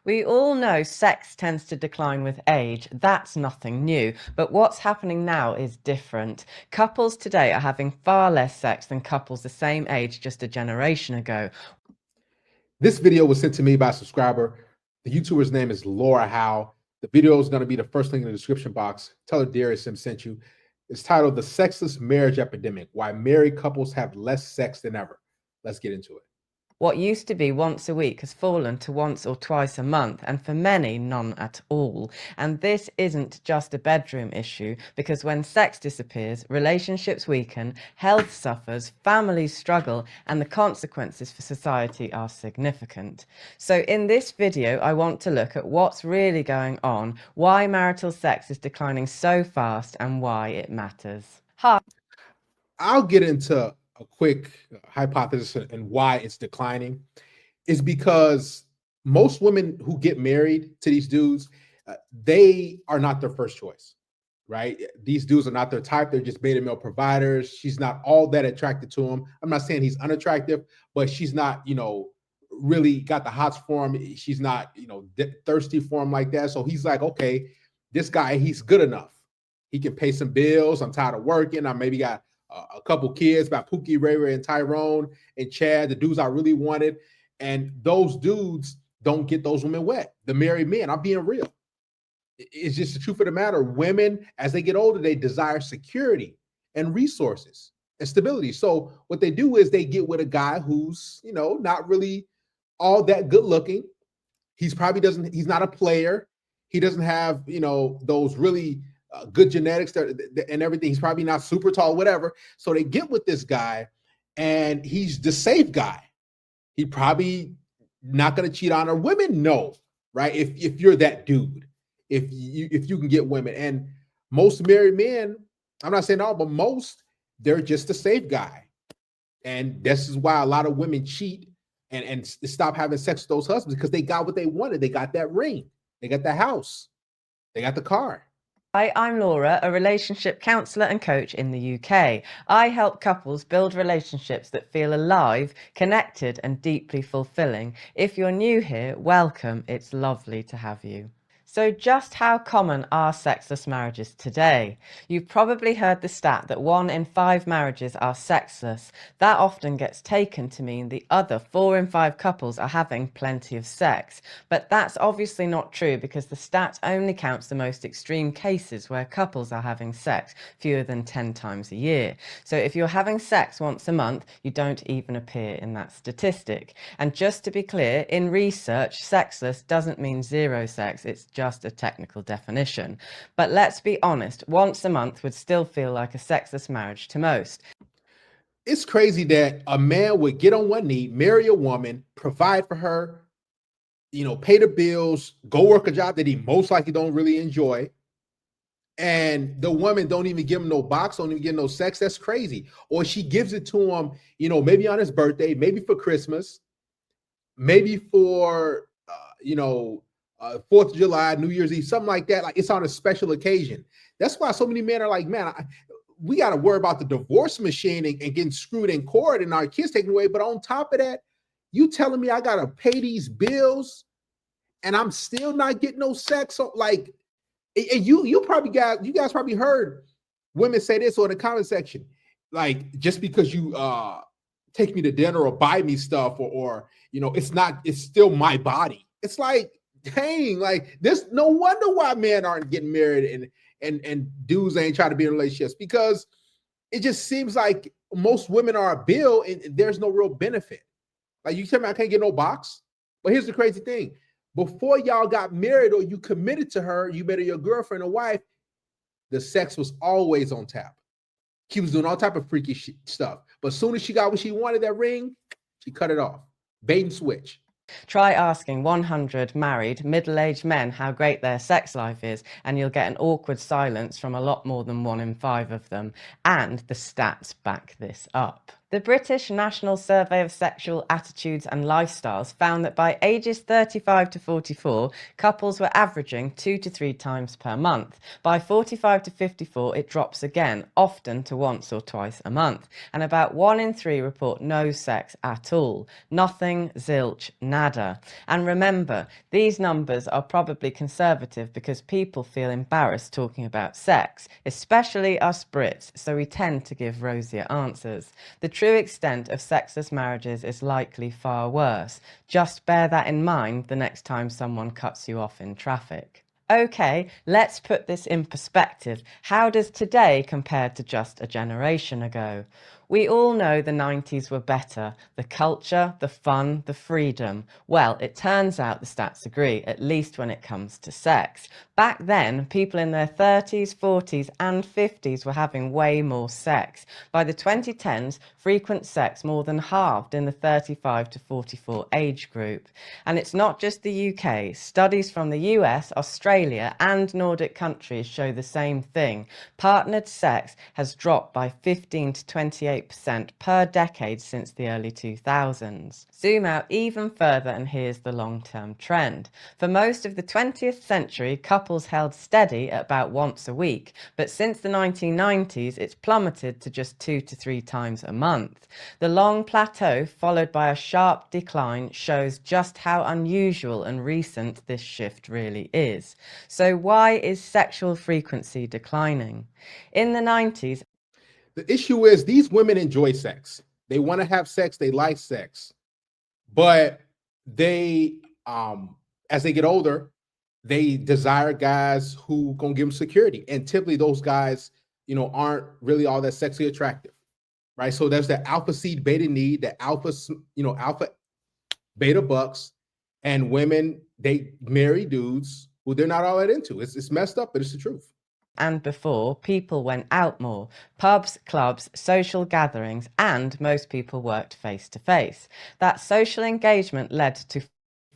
We all know sex tends to decline with age. That's nothing new. But what's happening now is different. Couples today are having far less sex than couples the same age just a generation ago. This video was sent to me by a subscriber. The YouTuber's name is Laura Howe. The video is going to be the first link in the description box. Tell her Darius Sim sent you. It's titled The Sexless Marriage Epidemic, Why Married Couples Have Less Sex Than Ever. Let's get into it. What used to be once a week has fallen to once or twice a month, and for many, none at all. And this isn't just a bedroom issue, because when sex disappears, relationships weaken, health suffers, families struggle, and the consequences for society are significant. So in this video, I want to look at what's really going on, why marital sex is declining so fast, and why it matters. Hi. I'll get into a quick hypothesis and why it's declining. Is because most women who get married to these dudes, they are not their first choice, right? These dudes are not their type. They're just beta male providers. She's not all that attracted to him. I'm not saying he's unattractive, but she's not, really got the hots for him. She's not, thirsty for him like that. So he's like, okay, this guy, he's good enough. He can pay some bills. I'm tired of working. I maybe got a couple kids about Pookie, Ray Ray, and Tyrone and Chad, the dudes I really wanted. And those dudes don't get those women wet. The married men, I'm being real. It's just the truth of the matter. Women, as they get older, they desire security and resources and stability. So what they do is they get with a guy who's, not really all that good looking. He's not a player. He doesn't have, those really good genetics and everything. He's probably not super tall, whatever. So they get with this guy and he's the safe guy. He probably not going to cheat on her. Women know, right? If you're that dude, if you can get women, and most married men, I'm not saying all, but most, they're just a safe guy, and this is why a lot of women cheat and stop having sex with those husbands, because they got what they wanted. They got that ring, they got the house, they got the car. Hi, I'm Laura, a relationship counsellor and coach in the UK. I help couples build relationships that feel alive, connected, and deeply fulfilling. If you're new here, welcome. It's lovely to have you. So just how common are sexless marriages today? You've probably heard the stat that 1 in 5 marriages are sexless. That often gets taken to mean the other 4 in 5 couples are having plenty of sex. But that's obviously not true, because the stat only counts the most extreme cases where couples are having sex fewer than 10 times a year. So if you're having sex once a month, you don't even appear in that statistic. And just to be clear, in research, sexless doesn't mean zero sex. It's just a technical definition. But let's be honest, once a month would still feel like a sexless marriage to most. It's crazy that a man would get on one knee, marry a woman, provide for her, pay the bills, go work a job that he most likely don't really enjoy, and the woman don't even give him no box, don't even give him no sex. That's crazy. Or she gives it to him, maybe on his birthday, maybe for Christmas, maybe for 4th of July, New Year's Eve, something like that. Like, it's on a special occasion. That's why so many men are like, man, we got to worry about the divorce machine and getting screwed in court and our kids taken away. But on top of that, you telling me I got to pay these bills and I'm still not getting no sex? So, like, and you guys probably heard women say this on the comment section, like, just because you take me to dinner or buy me stuff, or it's still my body. It's like, dang, like, this, no wonder why men aren't getting married and dudes ain't trying to be in relationships, because it just seems like most women are a bill and there's no real benefit. Like, you tell me I can't get no box, but here's the crazy thing: before y'all got married or you committed to her, you made her your girlfriend or wife, the sex was always on tap. She was doing all type of freaky stuff, but as soon as she got what she wanted, that ring, she cut it off. Bait and switch. Try asking 100 married, middle-aged men how great their sex life is, and you'll get an awkward silence from a lot more than 1 in 5 of them. And the stats back this up. The British National Survey of Sexual Attitudes and Lifestyles found that by ages 35 to 44, couples were averaging 2 to 3 times per month. By 45 to 54, it drops again, often to once or twice a month. And about 1 in 3 report no sex at all. Nothing, zilch, nada. And remember, these numbers are probably conservative because people feel embarrassed talking about sex, especially us Brits, so we tend to give rosier answers. The true extent of sexless marriages is likely far worse. Just bear that in mind the next time someone cuts you off in traffic. Okay, let's put this in perspective. How does today compare to just a generation ago? We all know the 90s were better. The culture, the fun, the freedom. Well, it turns out the stats agree, at least when it comes to sex. Back then, people in their 30s, 40s, and 50s were having way more sex. By the 2010s, frequent sex more than halved in the 35 to 44 age group. And it's not just the UK. Studies from the US, Australia, and Nordic countries show the same thing. Partnered sex has dropped by 15 to 28% per decade since the early 2000s. Zoom out even further and here's the long-term trend. For most of the 20th century, couples held steady at about once a week, but since the 1990s, it's plummeted to just 2 to 3 times a month. The long plateau, followed by a sharp decline, shows just how unusual and recent this shift really is. So why is sexual frequency declining? In the 90s, The issue is these women enjoy sex. They want to have sex. They like sex, but they, as they get older, they desire guys who gonna give them security, and typically those guys, aren't really all that sexually attractive, right? So there's that alpha seed beta need, that alpha beta bucks, and women they marry dudes who they're not all that into. It's messed up, but it's the truth. and before, people went out more. Pubs, clubs, social gatherings, and most people worked face to face. That social engagement led to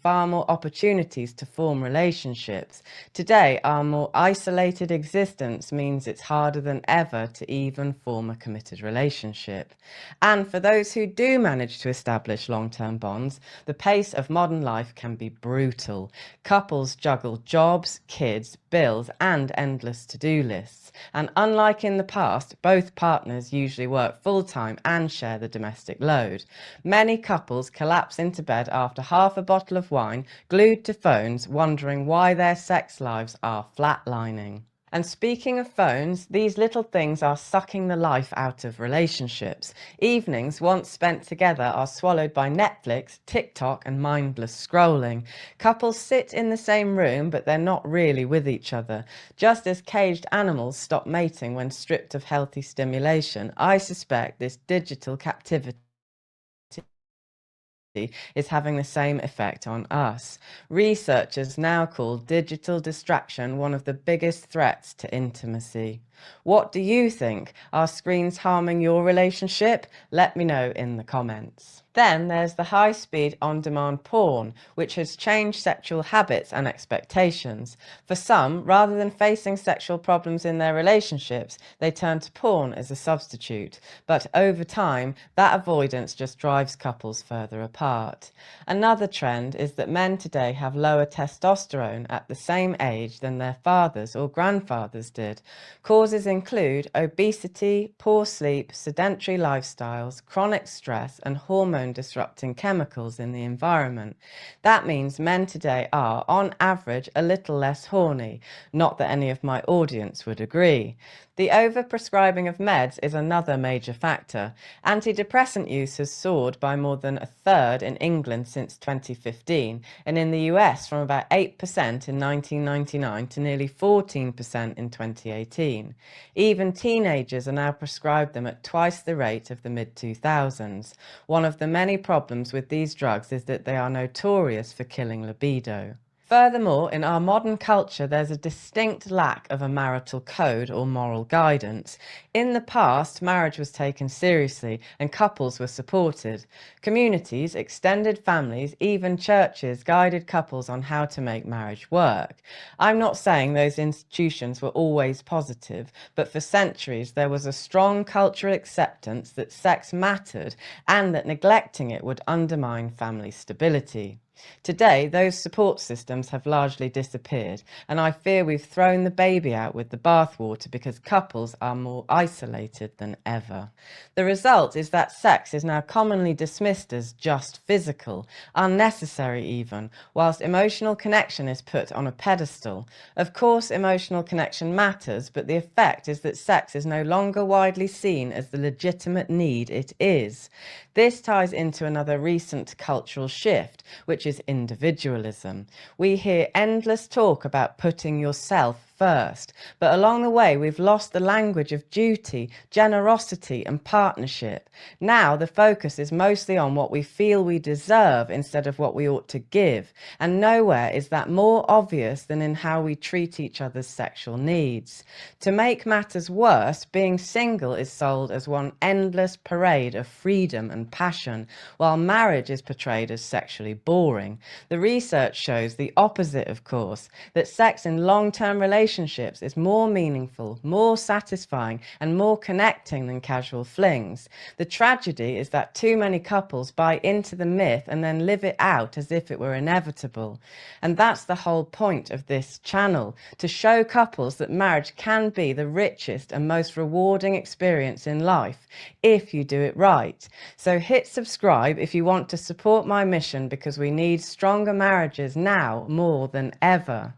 far more opportunities to form relationships. Today, our more isolated existence means it's harder than ever to even form a committed relationship. And for those who do manage to establish long-term bonds, the pace of modern life can be brutal. Couples juggle jobs, kids, bills, and endless to-do lists. And unlike in the past, both partners usually work full-time and share the domestic load. Many couples collapse into bed after half a bottle of wine, glued to phones, wondering why their sex lives are flatlining. And speaking of phones, these little things are sucking the life out of relationships. Evenings once spent together are swallowed by Netflix, TikTok, and mindless scrolling. Couples sit in the same room, but they're not really with each other. Just as caged animals stop mating when stripped of healthy stimulation, I suspect this digital captivity is having the same effect on us. Researchers now call digital distraction one of the biggest threats to intimacy. What do you think? Are screens harming your relationship? Let me know in the comments. Then there's the high-speed on-demand porn, which has changed sexual habits and expectations. For some, rather than facing sexual problems in their relationships, they turn to porn as a substitute. But over time, that avoidance just drives couples further apart. Another trend is that men today have lower testosterone at the same age than their fathers or grandfathers did. Causes include obesity, poor sleep, sedentary lifestyles, chronic stress, and hormone-disrupting chemicals in the environment. That means men today are, on average, a little less horny. Not that any of my audience would agree. The overprescribing of meds is another major factor. Antidepressant use has soared by more than a third in England since 2015, and in the US from about 8% in 1999 to nearly 14% in 2018. Even teenagers are now prescribed them at twice the rate of the mid-2000s. One of the many problems with these drugs is that they are notorious for killing libido. Furthermore, in our modern culture, there's a distinct lack of a marital code or moral guidance. In the past, marriage was taken seriously and couples were supported. Communities, extended families, even churches guided couples on how to make marriage work. I'm not saying those institutions were always positive, but for centuries there was a strong cultural acceptance that sex mattered and that neglecting it would undermine family stability. Today, those support systems have largely disappeared, and I fear we've thrown the baby out with the bathwater because couples are more isolated than ever. The result is that sex is now commonly dismissed as just physical, unnecessary even, whilst emotional connection is put on a pedestal. Of course, emotional connection matters, but the effect is that sex is no longer widely seen as the legitimate need it is. This ties into another recent cultural shift, which is individualism. We hear endless talk about putting yourself first, but along the way we've lost the language of duty, generosity and partnership. Now the focus is mostly on what we feel we deserve instead of what we ought to give, and nowhere is that more obvious than in how we treat each other's sexual needs. To make matters worse, being single is sold as one endless parade of freedom and passion, while marriage is portrayed as sexually boring. The research shows the opposite, of course, that sex in long-term relationships is more meaningful, more satisfying, and more connecting than casual flings. The tragedy is that too many couples buy into the myth and then live it out as if it were inevitable. And that's the whole point of this channel, to show couples that marriage can be the richest and most rewarding experience in life, if you do it right. So hit subscribe if you want to support my mission, because we need stronger marriages now more than ever.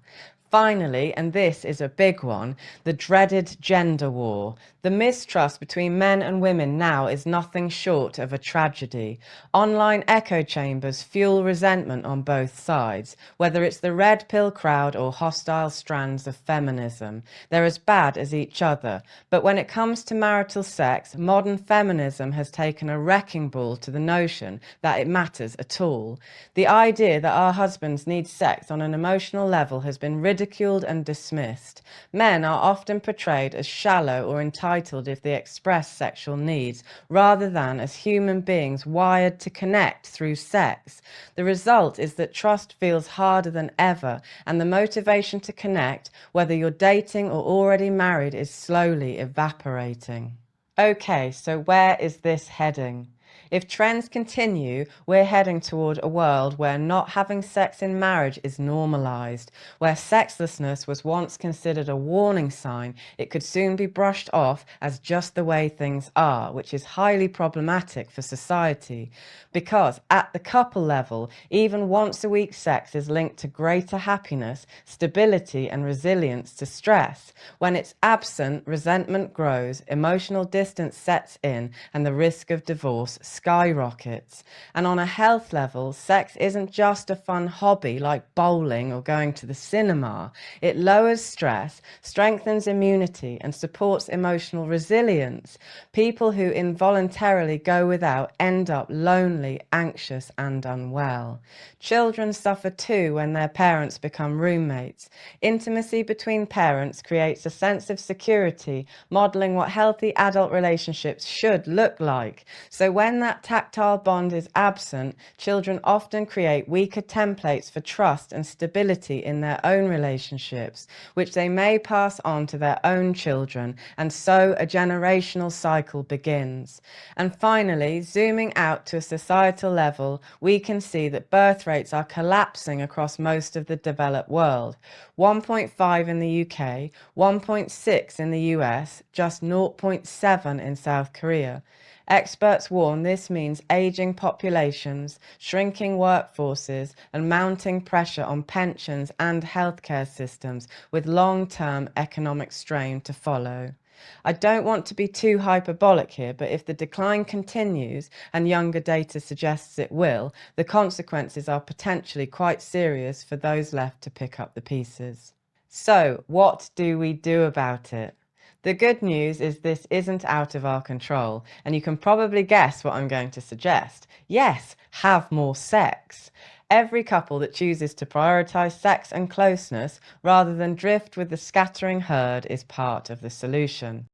Finally, and this is a big one, the dreaded gender war. The mistrust between men and women now is nothing short of a tragedy. Online echo chambers fuel resentment on both sides, whether it's the red pill crowd or hostile strands of feminism. They're as bad as each other. But when it comes to marital sex, modern feminism has taken a wrecking ball to the notion that it matters at all. The idea that our husbands need sex on an emotional level has been ridiculed and dismissed. Men are often portrayed as shallow or entitled if they express sexual needs, rather than as human beings wired to connect through sex. The result is that trust feels harder than ever, and the motivation to connect, whether you're dating or already married, is slowly evaporating. Okay, so where is this heading? If trends continue, we're heading toward a world where not having sex in marriage is normalized, where sexlessness was once considered a warning sign. It could soon be brushed off as just the way things are, which is highly problematic for society, because at the couple level, even once-a-week sex is linked to greater happiness, stability and resilience to stress. When it's absent, resentment grows, emotional distance sets in, and the risk of divorce skyrockets. And on a health level, sex isn't just a fun hobby like bowling or going to the cinema. It lowers stress, strengthens immunity, and supports emotional resilience. People who involuntarily go without end up lonely, anxious, and unwell. Children suffer too when their parents become roommates. Intimacy between parents creates a sense of security, modeling what healthy adult relationships should look like. So when that tactile bond is absent, children often create weaker templates for trust and stability in their own relationships, which they may pass on to their own children, and so a generational cycle begins. And finally, zooming out to a societal level, we can see that birth rates are collapsing across most of the developed world. 1.5 in the UK, 1.6 in the US, just 0.7 in South Korea. Experts warn this means aging populations, shrinking workforces, and mounting pressure on pensions and healthcare systems, with long-term economic strain to follow. I don't want to be too hyperbolic here, but if the decline continues, and younger data suggests it will, the consequences are potentially quite serious for those left to pick up the pieces. So, what do we do about it? The good news is this isn't out of our control, and you can probably guess what I'm going to suggest. Yes, have more sex. Every couple that chooses to prioritize sex and closeness rather than drift with the scattering herd is part of the solution.